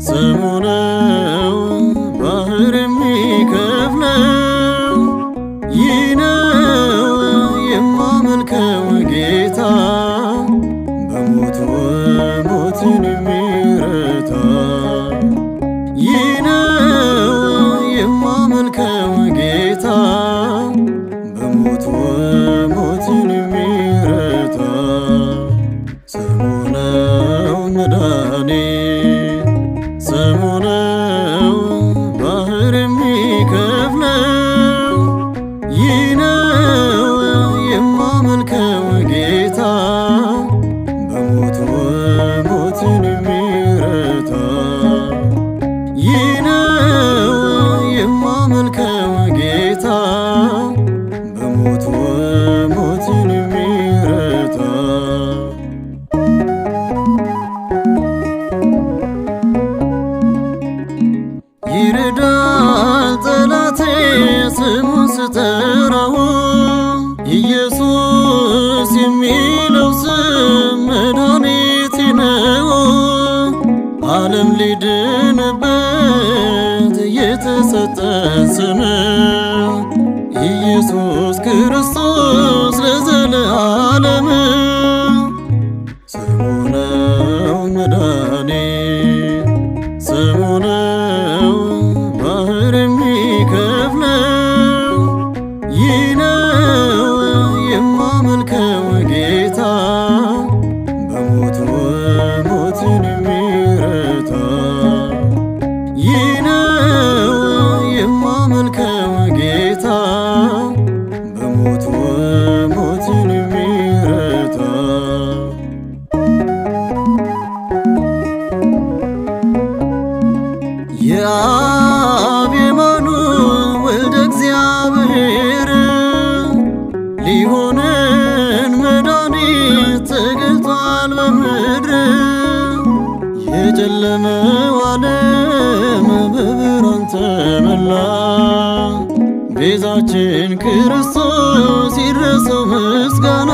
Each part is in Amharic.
ስሙ ነው ባህር የሚከፍለው። ይህ ነው የማመልከው ጌታ በሞቱ ሞትን የሚረታ። ይህ ነው የማመልከው ጌታ በሞቱ ሞትን የሚረታ። ስሙ ነው መድኃኒት፣ ስሙ ነው ባህር የሚከፍለው። ይህ ነው የማመልከው ጌታ በሞቱ ሞትን የሚረታ። ይህ ነው የማመልከው ጌታ በሞቱ ሞትን የሚረታ። ይረዳል ጠላቴ ስሙን ስጠራው፣ ኢየሱስ የሚለው ስም መድኃኒቴ ነው። ዓለም ሊድንበት የተሰጠን ስም ኢየሱስ ክርስቶስ ለዘለዓለም። ስሙ ነው መድኃኒት፣ ስሙ ነው ባህር የሚከፍለው። ይህ ነው የማመልከው ጌታ በሞቱ ሞትን የሚረታ። ይህ ነው የማመልከው ጌታ በሞቱ ሞትን የሚረታ። የአብ የማኑኤል ወልደ እግዚአብሔር ሊሆነን መድኃኒት ተገልጧል በምድር። የጨለመው ዓለም በብርሃን ተሞላ፣ ቤዛችን ክርስቶስ ይድረሰው ምስጋና።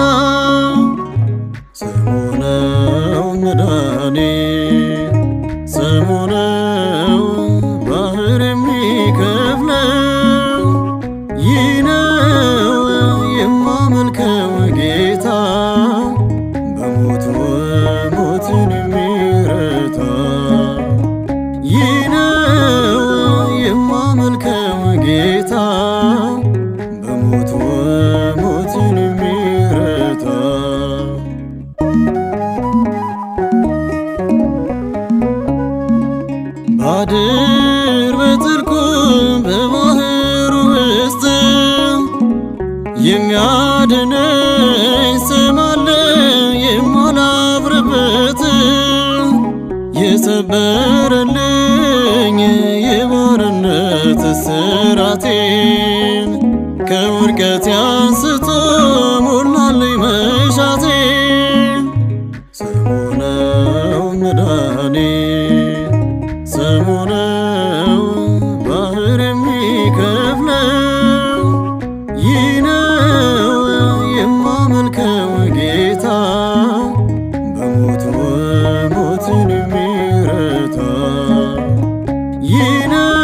ስሙ ነው መድኃኒት፣ ስሙ ነው ባህር የሚከፍለው። ይህ ነው የማመልከው ጌታ በሞቱ ሞትን የሚረታ። ይህ ነው የማመልከው ጌታ በሞቱ ሞትን የሚረታ። ባድር በጥልቁ በባህሩ ውስጥ የሚያድነኝ ስም አለ የማላፍርበት። የሰበረልኝ የባርነት እስራቴን ከውድቀቴ አንስቶ ሞላልኝ መሻቴን። ስሙ ነው መድኃኒት፣ ስሙ ነው ባህር የሚከፍለው። ይህ ነው የማመልከው ጌታ በሞቱ ሞትን የሚረታ። ይህ ነው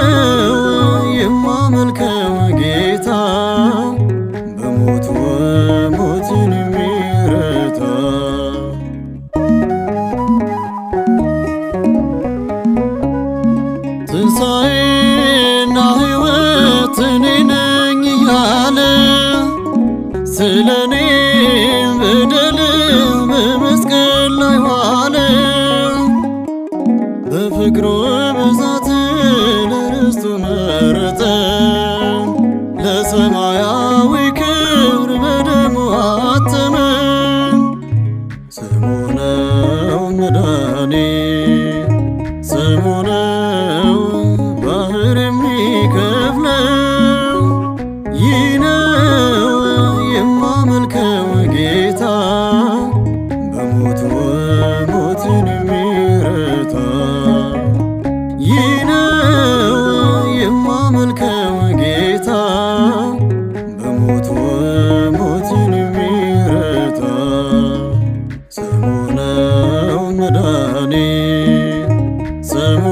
የማመልከው ጌታ በሞቱ ሞትን የሚረታ። ትንሣኤና ሕይወት እኔ ነኝ እያለ ስለ እኔ በደል በመስቀል ላይ ዋለ። በፍቅሩ ብዛት ለርስቱ መረጠን፣ ለሰማያዊ ክብር በደሙ አተመን። ስሙ ነው መድኃኒት፣ ስሙ ነው ባህር የሚከፍለው። ይህ ነው የማመልከው ጌታ በሞቱ ሞትን የሚረታ። ይህ ነው የማመልከው ጌታ በሞቱ ሞትን የሚረታ። ስሙ ነው መድኃኒት መድኃኒት ስሙ